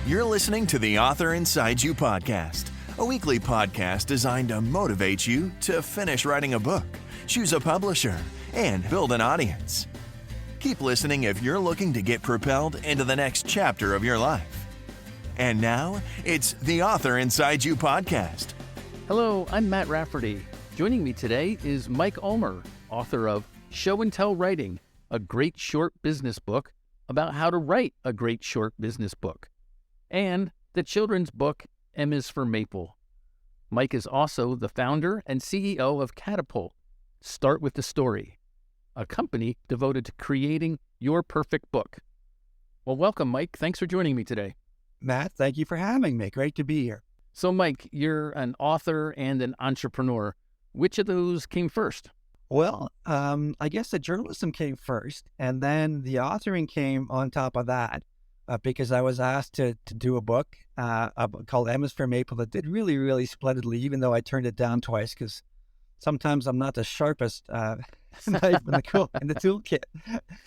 You're listening to the Author Inside You podcast, a weekly podcast designed to motivate you to finish writing a book, choose a publisher, and build an audience. Keep listening if you're looking to get propelled into the next chapter of your life. And now, it's the Author Inside You podcast. Hello, I'm Matt Rafferty. Joining me today is Mike Ulmer, author of Show and Tell Writing, a great short business book about how to write a great short business book, and the children's book, M is for Maple. Mike is also the founder and CEO of Catapult, Start with the Story, a company devoted to creating your perfect book. Well, welcome, Mike. Thanks for joining me today. Matt, thank you for having me. Great to be here. So, Mike, you're an author and an entrepreneur. Which of those came first? Well, I guess the journalism came first, and then the authoring came on top of that. Because I was asked to do a book called M is for Maple that did really, really splendidly, even though I turned it down twice because sometimes I'm not the sharpest knife in the toolkit.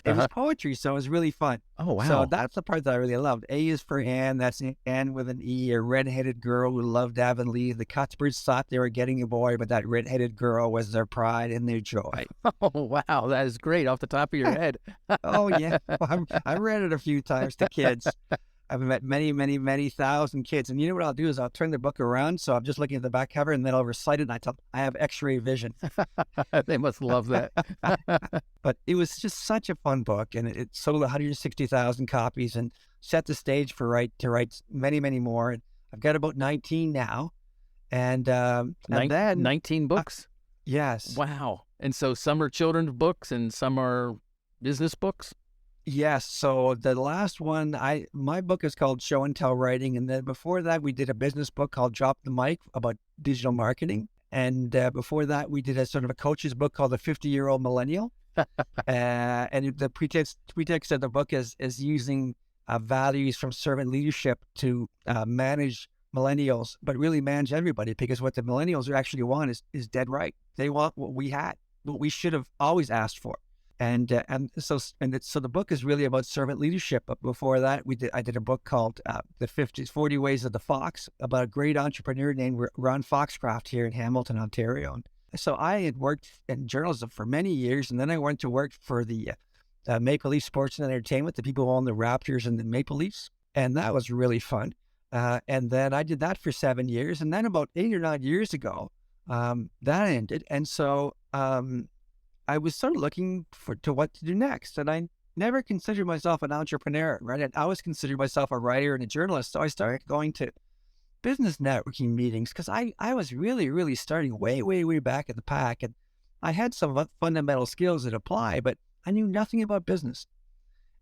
It was poetry, so it was really fun. Oh, wow. So that's the part that I really loved. A is for Anne. That's Anne with an E, a redheaded girl who loved Avonlea. The Cuthberts thought they were getting a boy, but that redheaded girl was their pride and their joy. Oh, wow. That is great off the top of your head. Oh, yeah. I read it a few times to kids. I've met many, many, many thousand kids. And you know what I'll do is I'll turn the book around. So I'm just looking at the back cover and then I'll recite it. And I tell them I have x-ray vision. They must love that. But it was just such a fun book. And it sold 160,000 copies and set the stage to write many, many more. And I've got about 19 now. And then 19 books? Yes. Wow. And so some are children's books and some are business books? Yes. So the last one, my book is called Show and Tell Writing. And then before that, we did a business book called Drop the Mic about digital marketing. And before that, we did a sort of a coach's book called The 50-Year-Old Millennial. And the pretext of the book is using values from servant leadership to manage millennials, but really manage everybody, because what the millennials actually want is dead right. They want what we had, what we should have always asked for. So the book is really about servant leadership. But before that, I did a book called The 40 Ways of the Fox about a great entrepreneur named Ron Foxcroft here in Hamilton, Ontario. And so I had worked in journalism for many years, and then I went to work for the Maple Leaf Sports and Entertainment, the people who own the Raptors and the Maple Leafs, and that was really fun. And then I did that for 7 years, and then about 8 or 9 years ago, that ended, and so I was sort of looking to what to do next. And I never considered myself an entrepreneur, right? I always considered myself a writer and a journalist. So I started going to business networking meetings because I was really, really starting way, way, way back at the pack. And I had some fundamental skills that apply, but I knew nothing about business.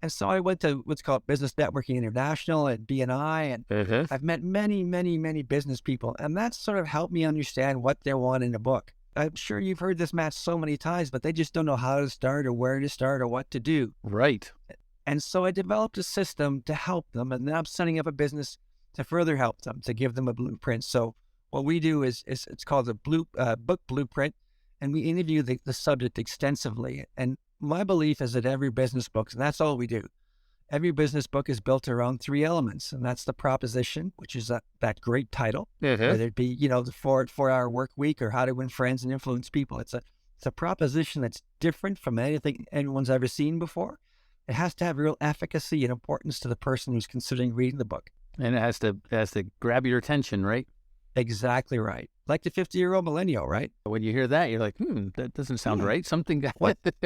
And so I went to what's called Business Networking International at BNI, and I've met many, many, many business people. And that sort of helped me understand what they want in a book. I'm sure you've heard this, Matt, so many times, but they just don't know how to start or where to start or what to do. Right. And so I developed a system to help them, and now I'm setting up a business to further help them, to give them a blueprint. So what we do is it's called a book blueprint, and we interview the subject extensively. And my belief is that every business book, and that's all we do, every business book is built around 3 elements, and that's the proposition, which is that great title, whether it be, the 4-hour work week or How to Win Friends and Influence People. It's a proposition that's different from anything anyone's ever seen before. It has to have real efficacy and importance to the person who's considering reading the book. And it has to grab your attention, right? Exactly right. Like the 50-year-old millennial, right? When you hear that, you're like, that doesn't sound right. Something got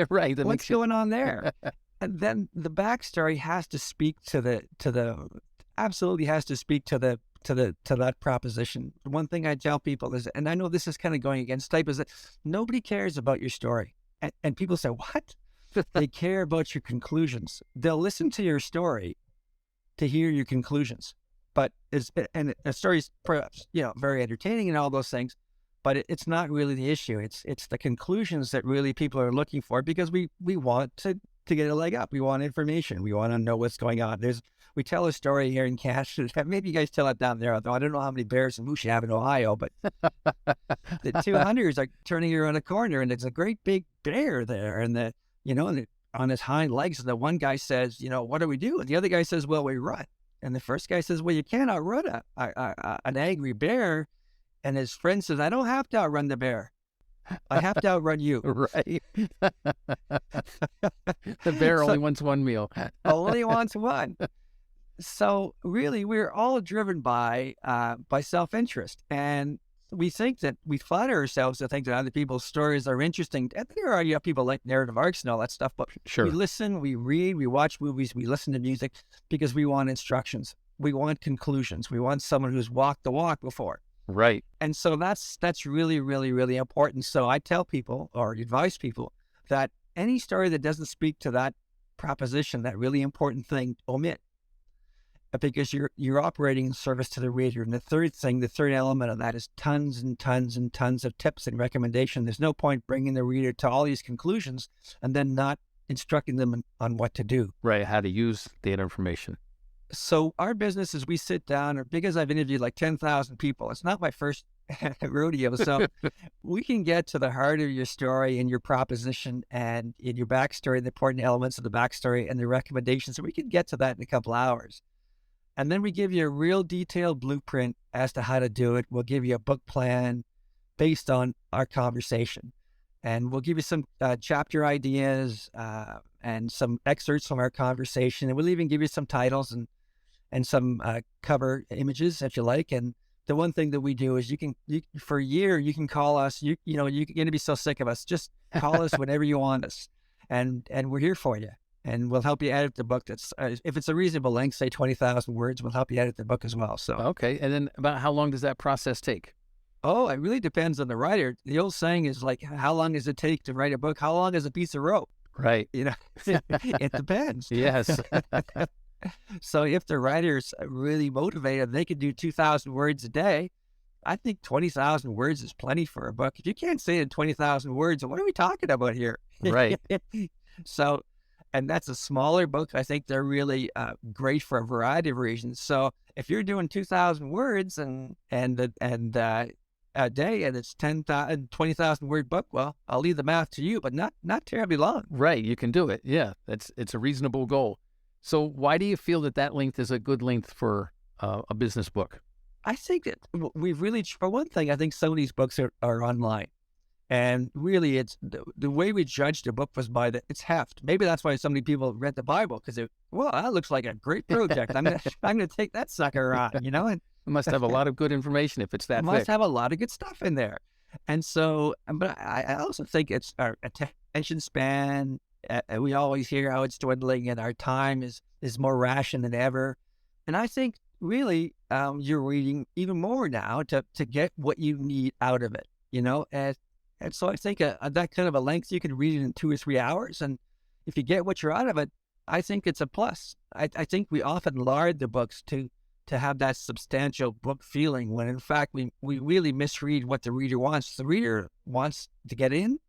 right. What's going on there? And then the backstory has to speak to that proposition. One thing I tell people is, and I know this is kind of going against type, is that nobody cares about your story. And people say, what? They care about your conclusions. They'll listen to your story to hear your conclusions. But a story's perhaps, very entertaining and all those things, but it's not really the issue. It's the conclusions that really people are looking for, because we want to get a leg up. We want information. We want to know what's going on. We tell a story here in Canada. Maybe you guys tell it down there. Although I don't know how many bears and moose you have in Ohio, but the 2 hunters are turning around a corner, and there's a great big bear there, and on his hind legs. And the one guy says, what do we do? And the other guy says, well, we run. And the first guy says, well, you can't outrun an angry bear. And his friend says, I don't have to outrun the bear. I have to outrun you. Right. The bear only wants one meal. Only wants one. So really, we're all driven by self-interest. And we think that we flatter ourselves to think that other people's stories are interesting. And there are people like narrative arcs and all that stuff, but Sure. we listen, we read, we watch movies, we listen to music because we want instructions. We want conclusions. We want someone who's walked the walk before. Right. And so that's really, really, really important. So I tell people or advise people that any story that doesn't speak to that proposition, that really important thing, omit. Because you're operating in service to the reader. And the third element of that is tons and tons and tons of tips and recommendations. There's no point bringing the reader to all these conclusions and then not instructing them on what to do. Right. How to use the information. So our business is we sit down, or because I've interviewed like 10,000 people, it's not my first rodeo. So we can get to the heart of your story and your proposition and in your backstory, the important elements of the backstory and the recommendations. So we can get to that in a couple hours. And then we give you a real detailed blueprint as to how to do it. We'll give you a book plan based on our conversation. And we'll give you some chapter ideas and some excerpts from our conversation. And we'll even give you some titles and some cover images if you like. And the one thing that we do is for a year, you can call us. You're going to be so sick of us. Just call us whenever you want us. And we're here for you. And we'll help you edit the book. That's if it's a reasonable length, say 20,000 words, we'll help you edit the book as well. So okay. And then about how long does that process take? Oh, it really depends on the writer. The old saying is like, how long does it take to write a book? How long is a piece of rope? Right. It depends. Yes. So if the writer's really motivated, they could do 2,000 words a day. I think 20,000 words is plenty for a book. If you can't say it in 20,000 words, what are we talking about here? Right. So, and that's a smaller book. I think they're really great for a variety of reasons. So if you're doing 2,000 words and a day and it's 20,000 word book, well, I'll leave the math to you, but not terribly long. Right. You can do it. Yeah. It's a reasonable goal. So why do you feel that length is a good length for a business book? I think that we've really, for one thing, I think some of these books are online. And really, it's the way we judged a book was by its heft. Maybe that's why so many people read the Bible, because that looks like a great project. I'm gonna take that sucker on, and it must have a lot of good information if it's that thick. Must have a lot of good stuff in there. And so, but I also think it's our attention span. We always hear how it's dwindling, and our time is more ration than ever. And I think really, you're reading even more now to get what you need out of it. And so I think that kind of a length, you can read it in 2 or 3 hours. And if you get what you're out of it, I think it's a plus. I think we often lard the books to have that substantial book feeling, when in fact we really misread what the reader wants. The reader wants to get in,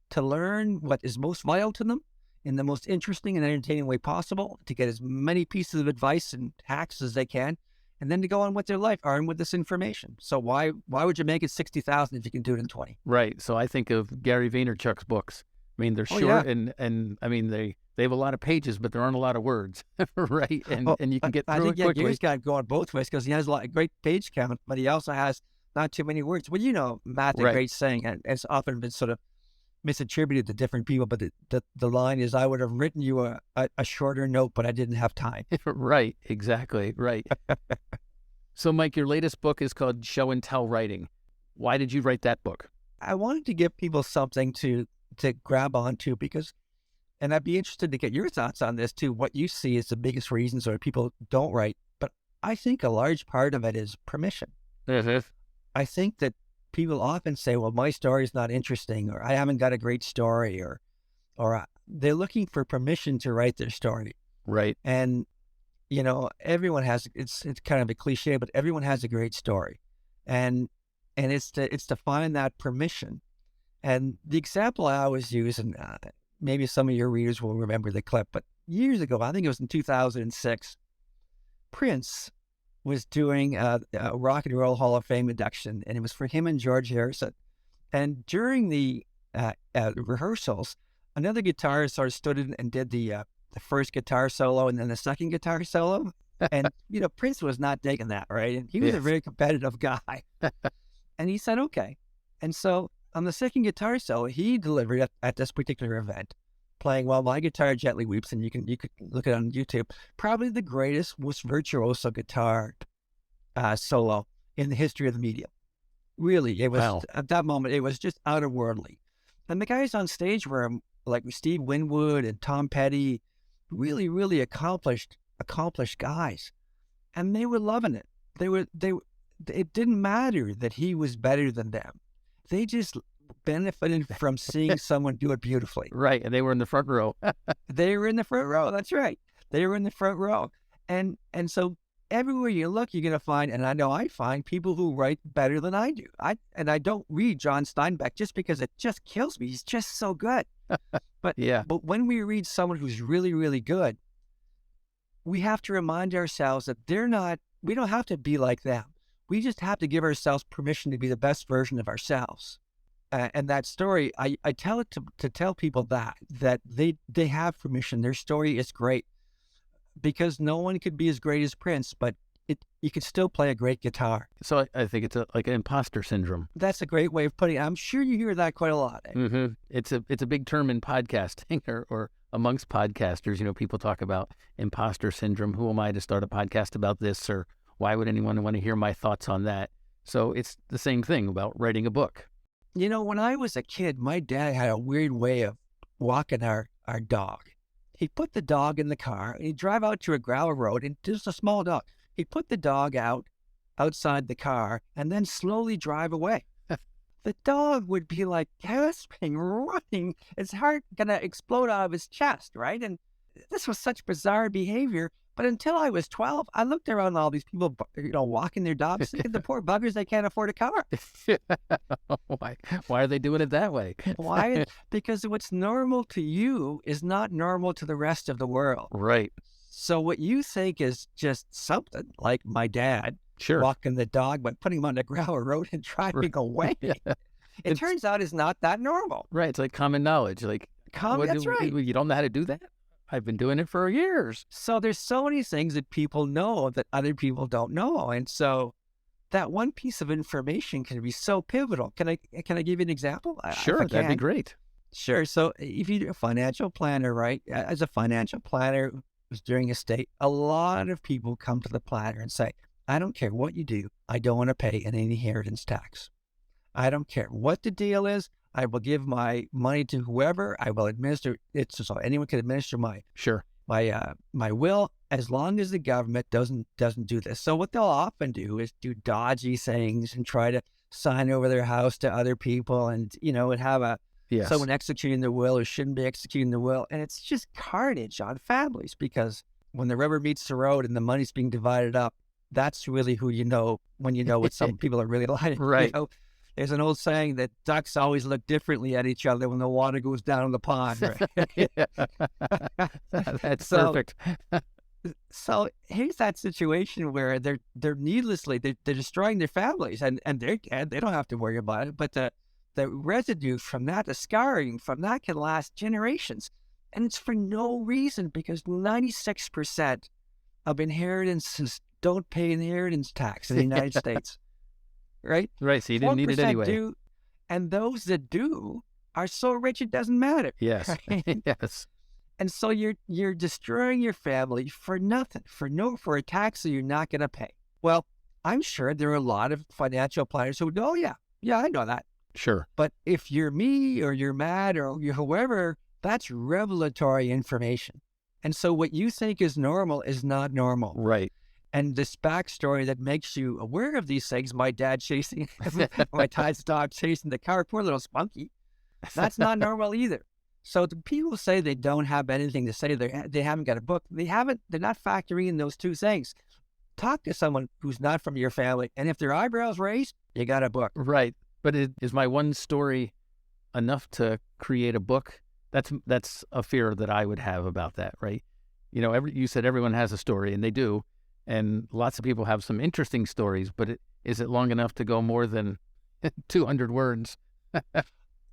to learn what is most vital to them in the most interesting and entertaining way possible, to get as many pieces of advice and hacks as they can, and then to go on with their life armed with this information. So why would you make it 60,000 if you can do it in 20? Right. So I think of Gary Vaynerchuk's books. I mean, they're short and I mean, they have a lot of pages, but there aren't a lot of words, right? And you can get through it quickly. Gary's got to go on both ways because he has a lot of great page count, but he also has not too many words. Well, Matt, a great saying, and it's often been sort of misattributed to different people, but the line is, I would have written you a shorter note, but I didn't have time. Right, exactly, right. So, Mike, your latest book is called Show and Tell Writing. Why did you write that book? I wanted to give people something to grab onto because, and I'd be interested to get your thoughts on this too, what you see as the biggest reasons why people don't write. But I think a large part of it is permission. Mm-hmm. I think that people often say, well, my story is not interesting, or I haven't got a great story, or they're looking for permission to write their story. Right. And, everyone has, it's kind of a cliche, but everyone has a great story. And it's to find that permission. And the example I always use, and maybe some of your readers will remember the clip, but years ago, I think it was in 2006, Prince was doing a Rock and Roll Hall of Fame induction, and it was for him and George Harrison. And during the rehearsals, another guitarist sort of stood in and did the first guitar solo and then the second guitar solo. And, Prince was not digging that, right? And he was a Yes. very competitive guy. And he said, okay. And so on the second guitar solo, he delivered at this particular event, playing While My Guitar Gently Weeps, and you can look it on YouTube, probably the greatest, most virtuoso guitar solo in the history of the medium. Really, it was, Wow. at that moment, it was just out-of-worldly. And the guys on stage were like Steve Winwood and Tom Petty, really, really accomplished guys. And they were loving it. It didn't matter that he was better than them. They just benefited from seeing someone do it beautifully. Right. And they were in the front row. They were in the front row. That's right. They were in the front row. And so everywhere you look, you're going to find, and I know I find, people who write better than I do. I don't read John Steinbeck just because it just kills me. He's just so good. But Yeah. But when we read someone who's really, really good, we have to remind ourselves that we don't have to be like them. We just have to give ourselves permission to be the best version of ourselves. And that story, I tell it to tell people that they have permission. Their story is great, because no one could be as great as Prince, but you could still play a great guitar. So I think it's like an imposter syndrome. That's a great way of putting it. I'm sure you hear that quite a lot. Mm-hmm. It's a big term in podcasting or amongst podcasters. People talk about imposter syndrome. Who am I to start a podcast about this? Or why would anyone want to hear my thoughts on that? So it's the same thing about writing a book. When I was a kid, my dad had a weird way of walking our dog. He'd put the dog in the car, and he'd drive out to a gravel road, and just a small dog. He'd put the dog outside the car, and then slowly drive away. The dog would be like gasping, running. His heart gonna explode out of his chest, right? And this was such bizarre behavior. But until I was 12, I looked around all these people, walking their dogs, thinking the poor buggers, they can't afford a car. Why are they doing it that way? Why? Because what's normal to you is not normal to the rest of the world. Right. So what you think is just something, like my dad Sure. walking the dog, but putting him on the gravel road and driving away, it turns out is not that normal. Right. It's like common knowledge. Like, That's right. You don't know how to do that? I've been doing it for years. So there's so many things that people know that other people don't know. And so that one piece of information can be so pivotal. Can I give you an example? Sure, that'd be great. Sure. So if you're a financial planner, right? As a financial planner who's doing estate, a lot of people come to the planner and say, I don't care what you do. I don't want to pay an inheritance tax. I don't care what the deal is. I will give my money to whoever. I will administer it so anyone can administer my will, as long as the government doesn't do this. So what they'll often do is do dodgy things and try to sign over their house to other people, and and have someone executing the will who shouldn't be executing the will, and it's just carnage on families, because when the rubber meets the road and the money's being divided up, that's really who when what some people are really like. Right. There's an old saying that ducks always look differently at each other when the water goes down in the pond. Right? That's perfect. So here's that situation where they're needlessly they're destroying their families, and they don't have to worry about it. But the residue from that, the scarring from that, can last generations, and it's for no reason, because 96% of inheritances don't pay inheritance tax in the United States. Right? Right. So you didn't need it anyway. Do, and those that do are so rich it doesn't matter. Yes. Right? Yes. And so you're destroying your family for nothing, for a tax that you're not going to pay. Well, I'm sure there are a lot of financial planners who go, yeah, I know that. Sure. But if you're me or you're Matt or you're whoever, that's revelatory information. And so what you think is normal is not normal. Right. And this backstory that makes you aware of these things, my dad's dog chasing the car, poor little Spunky, that's not normal either. So the people say they don't have anything to say, they haven't got a book, they're not factoring in those two things. Talk to someone who's not from your family, and if their eyebrows raised, you got a book. Right. But is my one story enough to create a book? That's a fear that I would have about that, right? You said everyone has a story, and they do. And lots of people have some interesting stories, but is it long enough to go more than 200 words?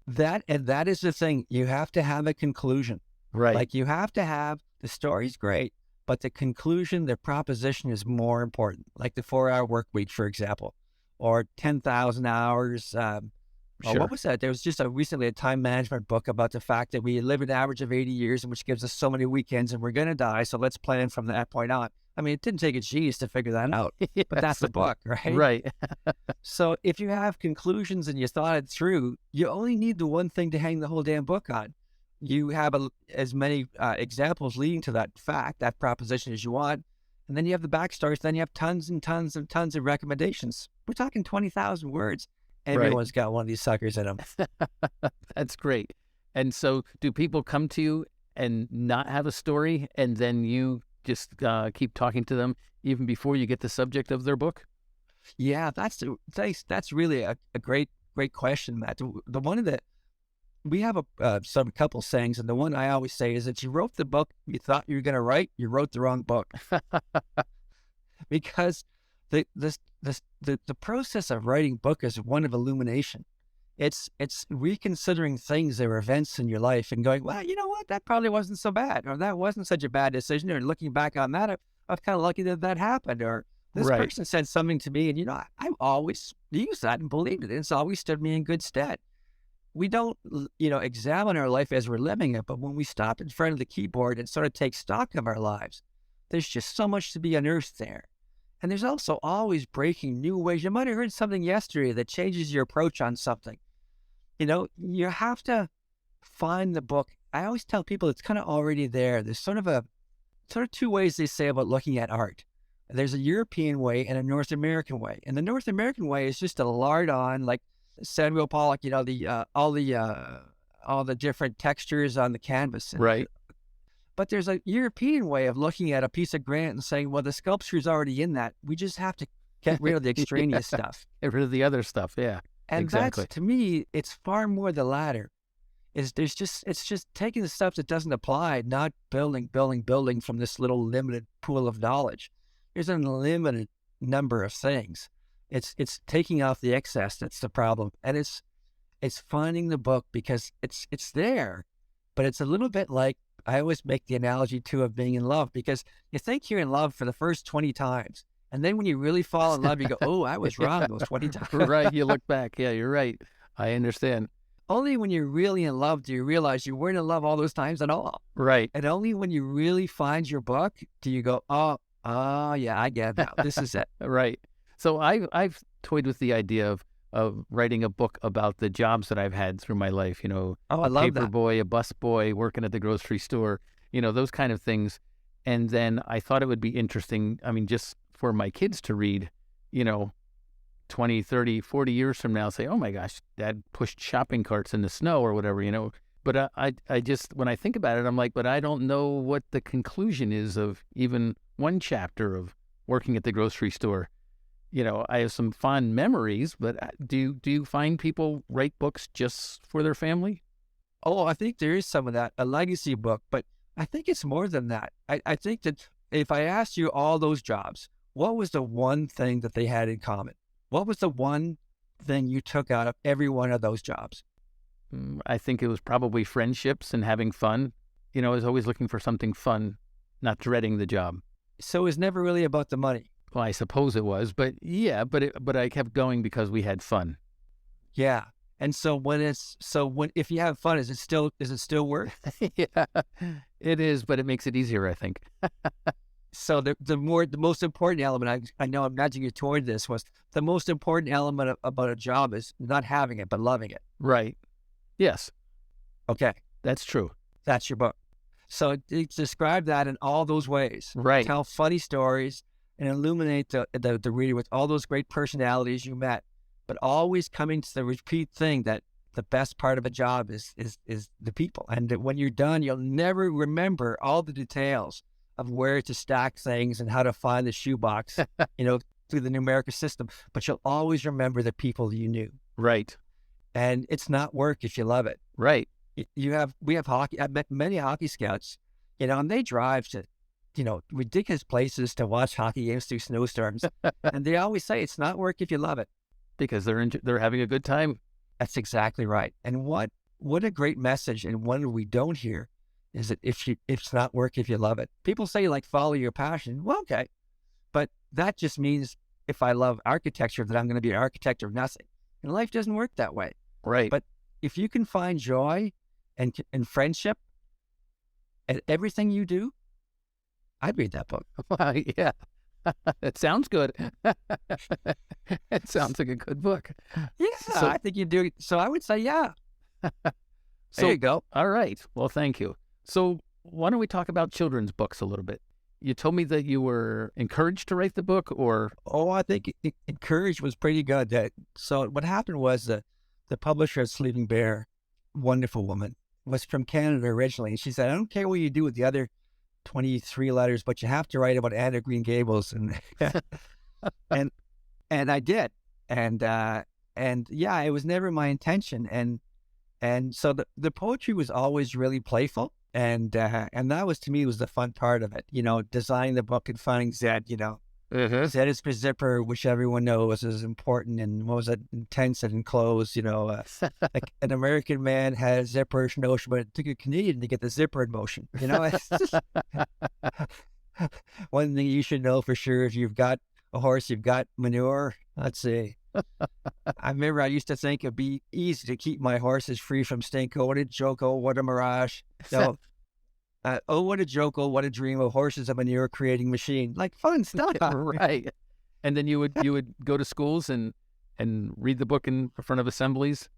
That is the thing. You have to have a conclusion. Right. Like, you have to have, the story's great, but the conclusion, the proposition is more important, like the 4-hour work week, for example, or 10,000 hours. Sure. What was that? There was just recently a time management book about the fact that we live an average of 80 years, which gives us so many weekends, and we're going to die. So let's plan from that point on. I mean, it didn't take a genius to figure that out, but that's the book, right? Right. So if you have conclusions and you thought it through, you only need the one thing to hang the whole damn book on. You have as many examples leading to that fact, that proposition as you want. And then you have the backstories. Then you have tons and tons and tons of recommendations. We're talking 20,000 words. Everyone's got one of these suckers in them. That's great. And so do people come to you and not have a story, and then you just keep talking to them even before you get the subject of their book? Yeah, that's really a great question, Matt. The one that we have a couple sayings, and the one I always say is that you wrote the book you thought you were going to write, you wrote the wrong book. Because the process of writing book is one of illumination. It's reconsidering things or events in your life and going, well, you know what, that probably wasn't so bad, or that wasn't such a bad decision, or looking back on that, I'm kind of lucky that happened, or this person said something to me, and I always used that and believed it, and it's always stood me in good stead. We don't, examine our life as we're living it, but when we stop in front of the keyboard and sort of take stock of our lives, there's just so much to be unearthed there. And there's also always breaking new ways. You might have heard something yesterday that changes your approach on something. You have to find the book. I always tell people it's kind of already there. There's sort of two ways they say about looking at art. There's a European way and a North American way. And the North American way is just to lard on, like Samuel Pollock, all the different textures on the canvas. Right. But there's a European way of looking at a piece of granite and saying, well, the sculpture's already in that. We just have to get rid of the extraneous stuff. Get rid of the other stuff, yeah. And exactly. That's, to me, it's far more the latter. It's just taking the stuff that doesn't apply, not building from this little limited pool of knowledge. There's an unlimited number of things. It's taking off the excess that's the problem. And it's finding the book because it's there, but it's a little bit like, I always make the analogy too of being in love, because you think you're in love for the first 20 times. And then when you really fall in love, you go, oh, I was wrong those 20 times. Right. You look back. Yeah, you're right. I understand. Only when you're really in love do you realize you weren't in love all those times at all. Right. And only when you really find your book do you go, oh yeah, I get it now. This is it. Right. So I've toyed with the idea of writing a book about the jobs that I've had through my life, I a love paper that. boy, a bus boy, working at the grocery store, those kind of things. And then I thought it would be interesting, just for my kids to read, 20, 30, 40 years from now, say, oh my gosh, Dad pushed shopping carts in the snow or whatever, But I just, when I think about it, I'm like, but I don't know what the conclusion is of even one chapter of working at the grocery store. I have some fond memories, but do you find people write books just for their family? Oh, I think there is some of that, a legacy book, but I think it's more than that. I think that if I asked you all those jobs, what was the one thing that they had in common? What was the one thing you took out of every one of those jobs? I think it was probably friendships and having fun. I was always looking for something fun, not dreading the job. So it was never really about the money. Well, I suppose it was, but yeah, but I kept going because we had fun. Yeah. And so if you have fun, is it still work? Yeah, it is, but it makes it easier, I think. So the most important element, I know I'm nudging you toward this, was the most important element about a job is not having it, but loving it. Right. Yes. Okay. That's true. That's your book. So describe that in all those ways. Right. Tell funny stories and illuminate the reader with all those great personalities you met, but always coming to the repeat thing that the best part of a job is the people. And that when you're done, you'll never remember all the details of where to stack things and how to find the shoebox, through the numerical system, but you'll always remember the people you knew. Right. And it's not work if you love it. Right. We have hockey. I've met many hockey scouts, and they drive to, ridiculous places to watch hockey games through snowstorms. And they always say it's not work if you love it. Because they're having a good time. That's exactly right. And what a great message, and one we don't hear, Is it if it's not work if you love it? People say like follow your passion. Well, okay, but that just means if I love architecture, that I'm going to be an architect of nothing. And life doesn't work that way. Right. But if you can find joy and friendship at everything you do, I'd read that book. Yeah. It sounds good. It sounds like a good book. Yeah, So, I think you do. So I would say, yeah. so There you go. all right. Well, thank you. So why don't we talk about children's books a little bit? You told me that you were encouraged to write the book, or Oh, I think Encourage was pretty good. So what happened was the publisher of Sleeping Bear, wonderful woman, was from Canada originally. And she said, I don't care what you do with the other 23 letters, but you have to write about Anne of Green Gables. And and I did. And yeah, it was never my intention. And so the poetry was always really playful. And that was, to me, was the fun part of it, designing the book and finding Zed, Zed is for zipper, which everyone knows is important. And what was it? Intense and enclosed, like an American man has zipper notion, but it took a Canadian to get the zipper in motion, It's just, one thing you should know for sure, if you've got a horse, you've got manure. Let's see. I remember I used to think it'd be easy to keep my horses free from stink. Oh, what a joke. Oh, what a mirage. No. Oh, what a joke. Oh, what a dream. Oh, horses a manure creating machine. Like fun stuff. right. And then you would go to schools and read the book in front of assemblies.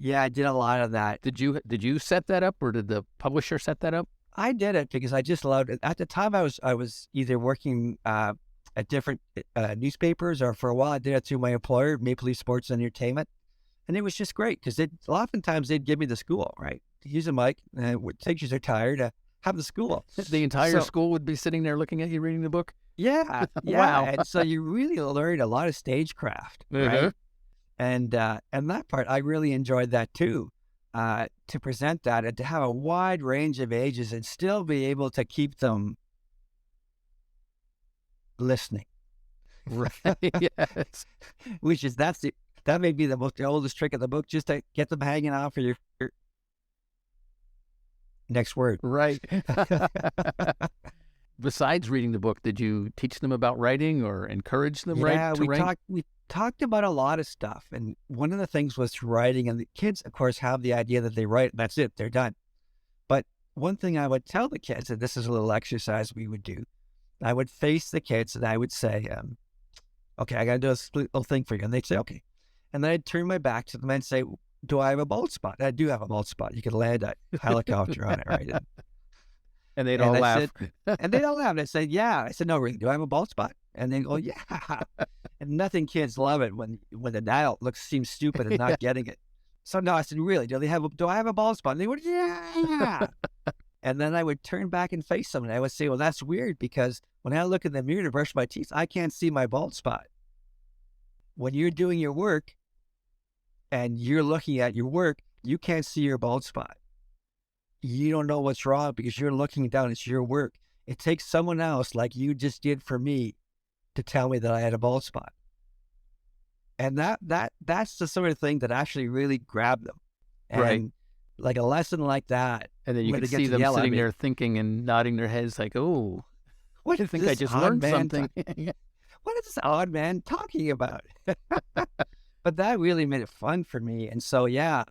Yeah, I did a lot of that. Did you set that up, or did the publisher set that up? I did it because I just loved it. At the time, I was either working at different newspapers, or for a while I did it through my employer, Maple Leaf Sports and Entertainment. And it was just great because oftentimes they'd give me the school, right? Use a mic, teachers are tired, have the school. The entire school would be sitting there looking at you reading the book? Yeah. Wow. And so you really learned a lot of stagecraft, right? And that part, I really enjoyed that too, to present that and to have a wide range of ages and still be able to keep them listening. Right. Yes. Which is, that may be the oldest trick of the book, just to get them hanging on for your next word. Right. Besides reading the book, did you teach them about writing or encourage them to write? We talked about a lot of stuff. And one of the things was writing. And the kids, of course, have the idea that they write, and that's it, they're done. But one thing I would tell the kids, and this is a little exercise we would do, I would face the kids and I would say, okay, I got to do a little thing for you. And they'd say, okay. And then I'd turn my back to them and say, do I have a bald spot? I do have a bald spot. You could land a helicopter on it, right? And they'd all laugh. And they'd all laugh. And I'd say, yeah. I said, no, really, do I have a bald spot? And they go, yeah. And nothing kids love it when the adult seems stupid and not getting it. So no, I said, really, do I have a bald spot? And they would, yeah. And then I would turn back and face them. And I would say, well, that's weird because when I look in the mirror to brush my teeth, I can't see my bald spot. When you're doing your work and you're looking at your work, you can't see your bald spot. You don't know what's wrong because you're looking down. It's your work. It takes someone else like you just did for me to tell me that I had a bald spot. And that's the sort of thing that actually really grabbed them. And right. Like a lesson like that. And then you could see them sitting there thinking and nodding their heads like, oh, what I think I just learned something. What is this odd man talking about? But that really made it fun for me. And so, yeah,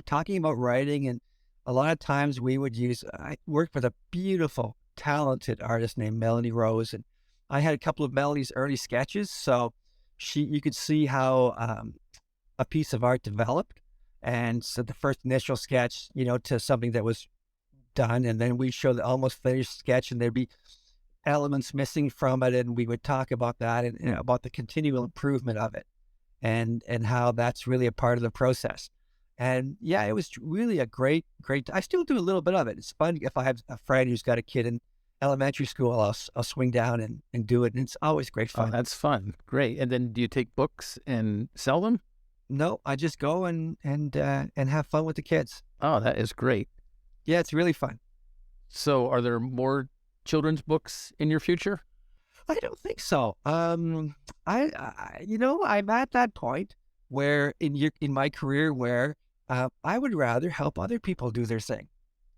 talking about writing, and a lot of times I worked with a beautiful, talented artist named Melanie Rose, and I had a couple of Melanie's early sketches. So you could see how a piece of art developed. And so the first initial sketch, to something that was done, and then we show the almost finished sketch, and there'd be elements missing from it, and we would talk about that and about the continual improvement of it, and how that's really a part of the process. And yeah, it was really a great. I still do a little bit of it. It's fun if I have a friend who's got a kid in elementary school. I'll swing down and do it, and it's always great fun. Oh, that's fun, great. And then do you take books and sell them? No, I just go and have fun with the kids. Oh, that is great. Yeah, it's really fun. So, are there more children's books in your future? I don't think so. I'm at that point where in my career where I would rather help other people do their thing.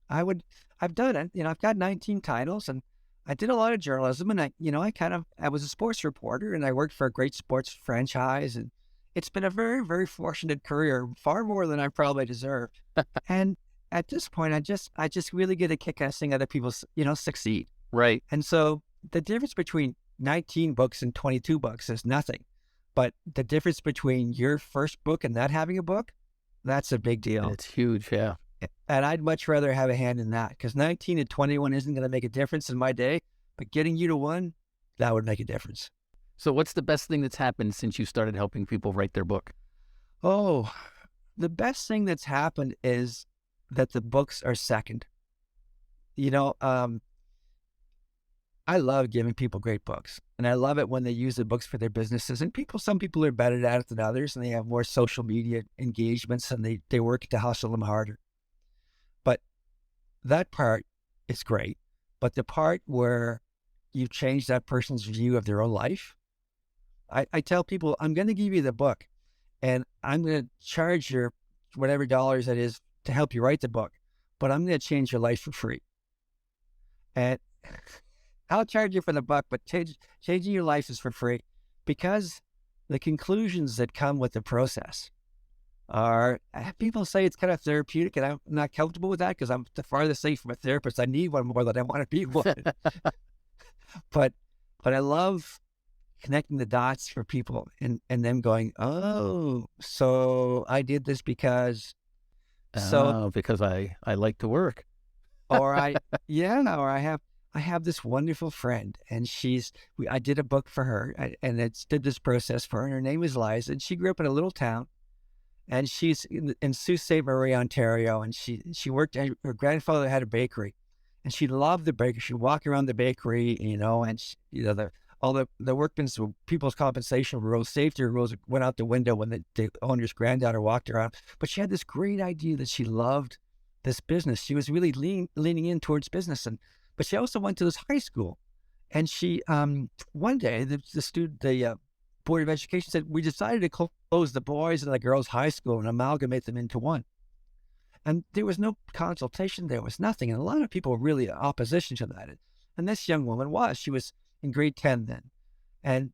I've done it. I've got 19 titles, and I did a lot of journalism, and I was a sports reporter, and I worked for a great sports franchise, and it's been a very, very fortunate career, far more than I probably deserved. And at this point, I just really get a kick out of seeing other people, succeed. Right. And so the difference between 19 books and 22 books is nothing. But the difference between your first book and not having a book, that's a big deal. It's huge, yeah. And I'd much rather have a hand in that, because 19 to 21 isn't going to make a difference in my day, but getting you to one, that would make a difference. So what's the best thing that's happened since you started helping people write their book? Oh, the best thing that's happened is that the books are second. I love giving people great books, and I love it when they use the books for their businesses. And some people are better at it than others, and they have more social media engagements, and they work to hustle them harder. But that part is great. But the part where you've changed that person's view of their own life, I tell people, I'm going to give you the book, and I'm going to charge your whatever dollars it is to help you write the book, but I'm going to change your life for free. And I'll charge you for the book, but changing your life is for free, because the conclusions that come with the process are, people say it's kind of therapeutic, and I'm not comfortable with that, because I'm the farthest away from a therapist. I need one more than I want to be one. But I love connecting the dots for people, and them going, oh, so I did this because because I like to work. or I have this wonderful friend, and I did a book for her, and did this process for her, and her name is Liza, and she grew up in a little town, and she's in Sault Ste. Marie, Ontario, and she worked, her grandfather had a bakery, and she loved the bakery. She'd walk around the bakery, and all the workmen's, people's compensation rules, safety rules went out the window when the owner's granddaughter walked around. But she had this great idea that she loved this business. She was really leaning in towards business, but she also went to this high school, and she one day the Board of Education said, we decided to close the boys and the girls high school and amalgamate them into one. And there was no consultation, there was nothing, and a lot of people were really in opposition to that. And this young woman she was in grade 10 then, and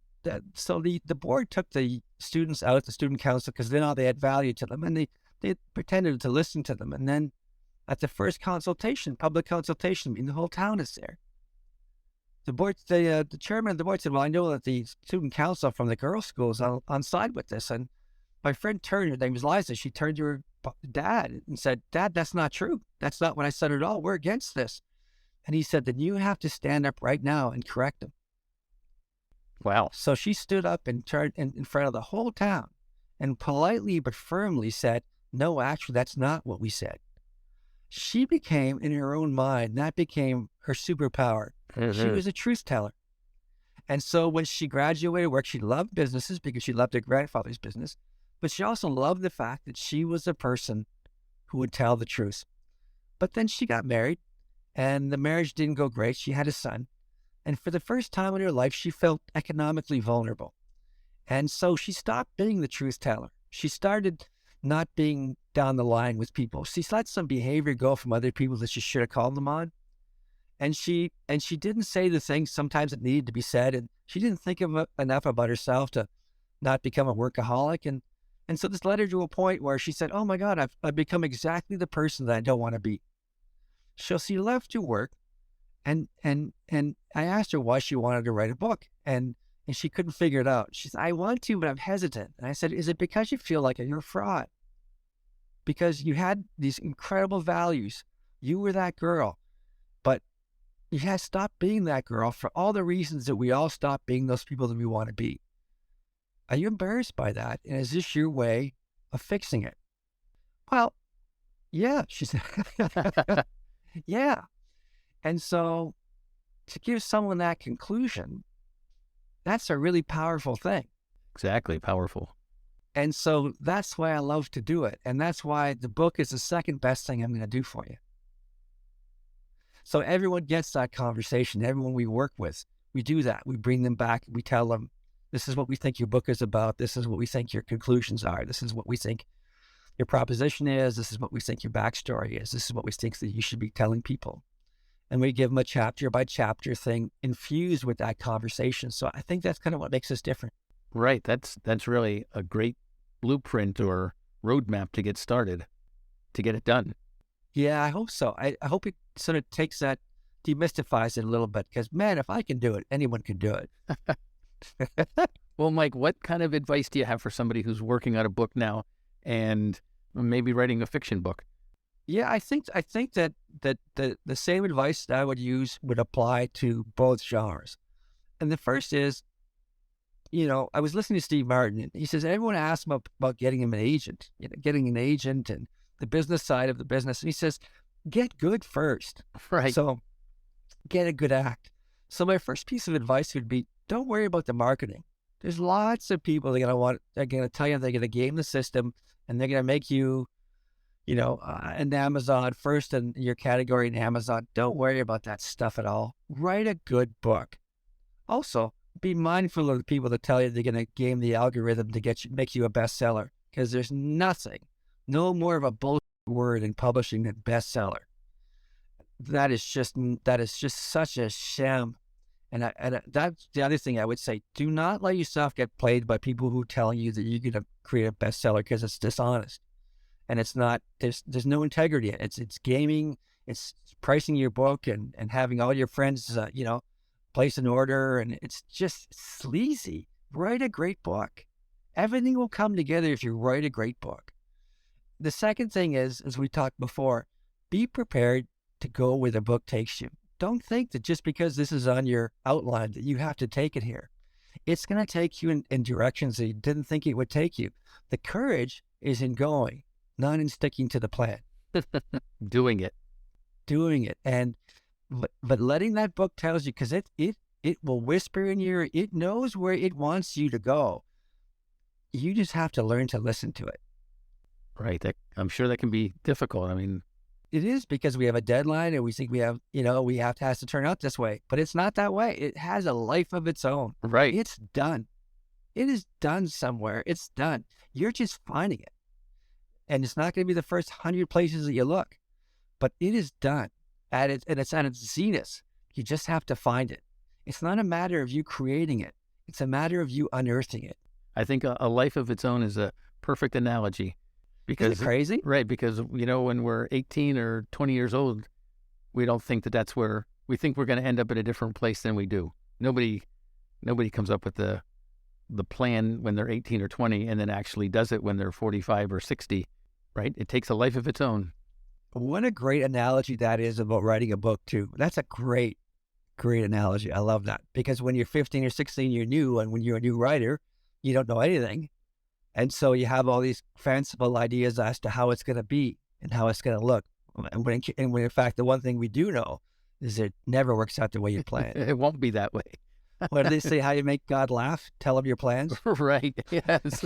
so the board took the students out, the student council, because they had value to them, and they pretended to listen to them, and then at the first public consultation meeting, the whole town is there. The chairman of the board said, well, I know that the student council from the girls' school is on side with this. And my friend turned, her name was Liza, she turned to her dad and said, Dad, that's not true. That's not what I said at all. We're against this. And he said, then you have to stand up right now and correct them. Wow. So she stood up and turned in front of the whole town and politely but firmly said, no, actually, that's not what we said. She became, in her own mind, that became her superpower. Mm-hmm. She was a truth teller. And so when she graduated work, she loved businesses because she loved her grandfather's business, but she also loved the fact that she was a person who would tell the truth. But then she got married, and the marriage didn't go great. She had a son. And for the first time in her life, she felt economically vulnerable. And so she stopped being the truth teller. She started not being down the line with people. She let some behavior go from other people that she should have called them on. And she didn't say the things sometimes that needed to be said. And she didn't think enough about herself to not become a workaholic. And so this led her to a point where she said, oh my God, I've become exactly the person that I don't want to be. So she left to work, and I asked her why she wanted to write a book, and she couldn't figure it out. She said, I want to, but I'm hesitant. And I said, is it because you feel like you're a fraud? Because you had these incredible values. You were that girl, but you had stopped being that girl for all the reasons that we all stop being those people that we want to be. Are you embarrassed by that? And is this your way of fixing it? Well, yeah, she said. Yeah. And so to give someone that conclusion, that's a really powerful thing. Exactly. Powerful. And so that's why I love to do it. And that's why the book is the second best thing I'm going to do for you. So everyone gets that conversation. Everyone we work with, we do that. We bring them back. We tell them, this is what we think your book is about. This is what we think your conclusions are. This is what we think your proposition is. This is what we think your backstory is. This is what we think that you should be telling people. And we give them a chapter by chapter thing infused with that conversation. So I think that's kind of what makes us different. Right. That's really a great blueprint or roadmap to get started, to get it done. Yeah, I hope so. I hope it sort of takes that, demystifies it a little bit, because man, if I can do it, anyone can do it. Well, Mike, what kind of advice do you have for somebody who's working on a book now and maybe writing a fiction book? Yeah, I think that the same advice that I would use would apply to both genres. And the first is, I was listening to Steve Martin, and he says everyone asks him about getting him an agent, getting an agent and the business side of the business. And he says, get good first. Right. So get a good act. So my first piece of advice would be, don't worry about the marketing. There's lots of people they're going to tell you they're going to game the system, and they're going to make you, an Amazon first in your category in Amazon. Don't worry about that stuff at all. Write a good book. Also, be mindful of the people that tell you they're going to game the algorithm to make you a bestseller, because there's no more of a bullshit word in publishing than bestseller. That is just such a sham. And that's the other thing I would say. Do not let yourself get played by people who tell you that you're going to create a bestseller, because it's dishonest. And it's not, there's no integrity. It's gaming, it's pricing your book and having all your friends, place an order, and it's just sleazy. Write a great book. Everything will come together if you write a great book. The second thing is, as we talked before, be prepared to go where the book takes you. Don't think that just because this is on your outline that you have to take it here. It's going to take you in directions that you didn't think it would take you. The courage is in going, not in sticking to the plan. Doing it. And but letting that book tells you, because it will whisper in your ear. It knows where it wants you to go. You just have to learn to listen to it. Right. I'm sure that can be difficult. I mean, it is, because we have a deadline and we think has to turn out this way, but it's not that way. It has a life of its own. Right. It's done. It is done somewhere. It's done. You're just finding it. And it's not going to be the first 100 places that you look, but it is done and it's at its zenith. You just have to find it. It's not a matter of you creating it. It's a matter of you unearthing it. I think a life of its own is a perfect analogy. Because isn't it crazy? Right. Because, when we're 18 or 20 years old, we don't think that's where we think we're going to end up at a different place than we do. Nobody comes up with the plan when they're 18 or 20 and then actually does it when they're 45 or 60, right? It takes a life of its own. What a great analogy that is about writing a book too. That's a great analogy. I love that, because when you're 15 or 16, you're new. And when you're a new writer, you don't know anything. And so you have all these fanciful ideas as to how it's going to be and how it's going to look. And when in fact, the one thing we do know is it never works out the way you plan. It won't be that way. What do they say? How you make God laugh? Tell him your plans. Right. Yes.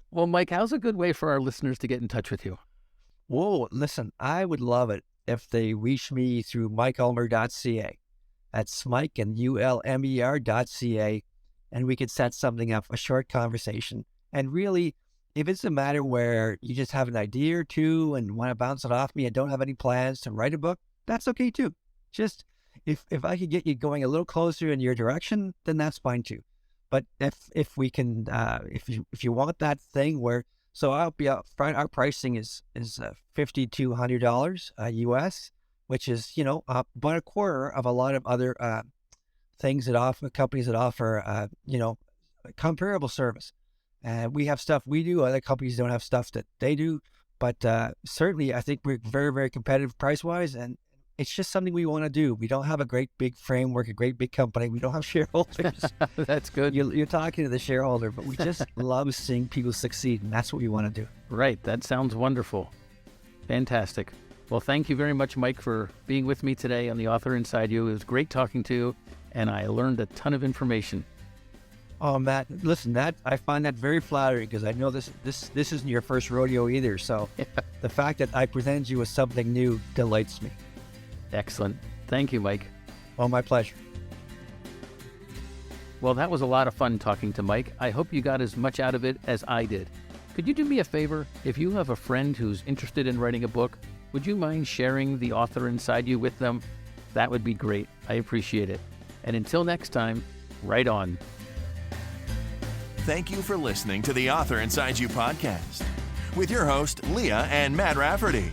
Well, Mike, how's a good way for our listeners to get in touch with you? Whoa, listen, I would love it if they reach me through mikeulmer.ca. That's Mike and ULMER.ca. And we could set something up, a short conversation. And really, if it's a matter where you just have an idea or two and want to bounce it off me and don't have any plans to write a book, that's okay too. Just if I could get you going a little closer in your direction, then that's fine too. But if we can, if you want that thing where, so I'll be up front, our pricing is $5,200 US, which is about a quarter of a lot of other things that offer companies that offer comparable service. We have stuff we do. Other companies don't have stuff that they do, but certainly I think we're very, very competitive price wise, and it's just something we want to do. We don't have a great big framework, a great big company. We don't have shareholders. That's good. You're talking to the shareholder, but we just love seeing people succeed, and that's what we want to do. Right. That sounds wonderful. Fantastic. Well, thank you very much, Mike, for being with me today on The Author Inside You. It was great talking to you, and I learned a ton of information. Oh, Matt, listen, I find that very flattering, because I know this isn't your first rodeo either. So The fact that I presented you with something new delights me. Excellent. Thank you, Mike. Oh, my pleasure. Well, that was a lot of fun talking to Mike. I hope you got as much out of it as I did. Could you do me a favor? If you have a friend who's interested in writing a book, would you mind sharing the author inside you with them? That would be great. I appreciate it. And until next time, write on. Thank you for listening to the Author Inside You podcast with your host, Leah and Matt Rafferty.